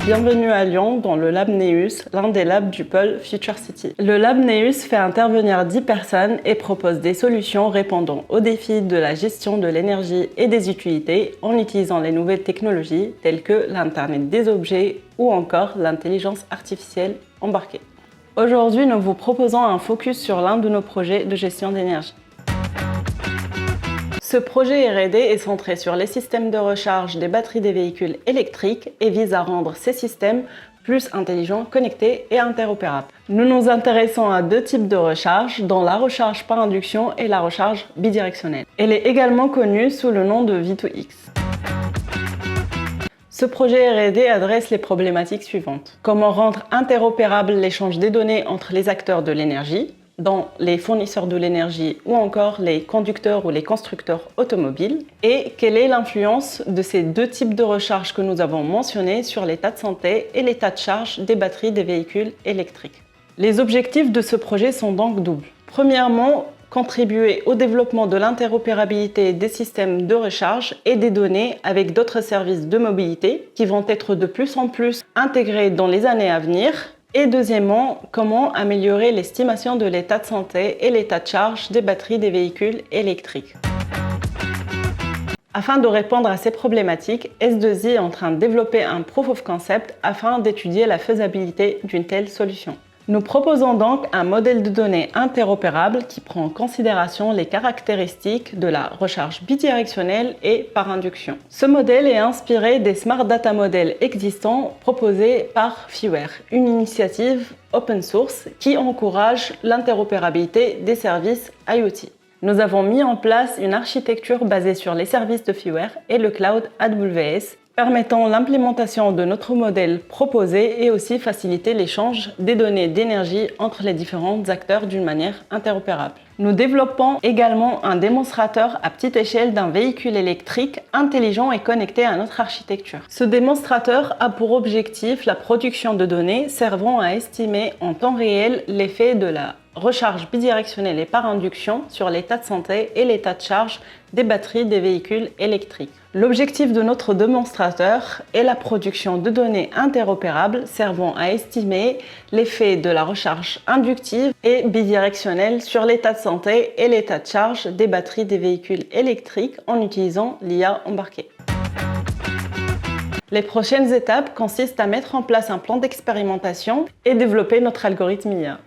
Bienvenue à Lyon dans le Lab Neus, l'un des labs du pôle Future City. Le Lab Neus fait intervenir 10 personnes et propose des solutions répondant aux défis de la gestion de l'énergie et des utilités en utilisant les nouvelles technologies telles que l'Internet des objets ou encore l'intelligence artificielle embarquée. Aujourd'hui, nous vous proposons un focus sur l'un de nos projets de gestion d'énergie. Ce projet R&D est centré sur les systèmes de recharge des batteries des véhicules électriques et vise à rendre ces systèmes plus intelligents, connectés et interopérables. Nous nous intéressons à deux types de recharge, dont la recharge par induction et la recharge bidirectionnelle. Elle est également connue sous le nom de V2X. Ce projet R&D adresse les problématiques suivantes. Comment rendre interopérable l'échange des données entre les acteurs de l'énergie, dont les fournisseurs de l'énergie ou encore les conducteurs ou les constructeurs automobiles, et quelle est l'influence de ces deux types de recharge que nous avons mentionnés sur l'état de santé et l'état de charge des batteries des véhicules électriques. Les objectifs de ce projet sont donc doubles. Premièrement, contribuer au développement de l'interopérabilité des systèmes de recharge et des données avec d'autres services de mobilité qui vont être de plus en plus intégrés dans les années à venir. Et deuxièmement, comment améliorer l'estimation de l'état de santé et l'état de charge des batteries des véhicules électriques. Afin de répondre à ces problématiques, S2I est en train de développer un proof of concept afin d'étudier la faisabilité d'une telle solution. Nous proposons donc un modèle de données interopérable qui prend en considération les caractéristiques de la recharge bidirectionnelle et par induction. Ce modèle est inspiré des Smart Data Models existants proposés par Fiware, une initiative open source qui encourage l'interopérabilité des services IoT. Nous avons mis en place une architecture basée sur les services de Fiware et le cloud AWS, permettant l'implémentation de notre modèle proposé et aussi faciliter l'échange des données d'énergie entre les différents acteurs d'une manière interopérable. Nous développons également un démonstrateur à petite échelle d'un véhicule électrique intelligent et connecté à notre architecture. Ce démonstrateur a pour objectif la production de données servant à estimer en temps réel l'effet de la recharge bidirectionnelle et par induction sur l'état de santé et l'état de charge des batteries des véhicules électriques. L'objectif de notre démonstrateur est la production de données interopérables servant à estimer l'effet de la recharge inductive et bidirectionnelle sur l'état de santé et l'état de charge des batteries des véhicules électriques en utilisant l'IA embarquée. Les prochaines étapes consistent à mettre en place un plan d'expérimentation et développer notre algorithme IA.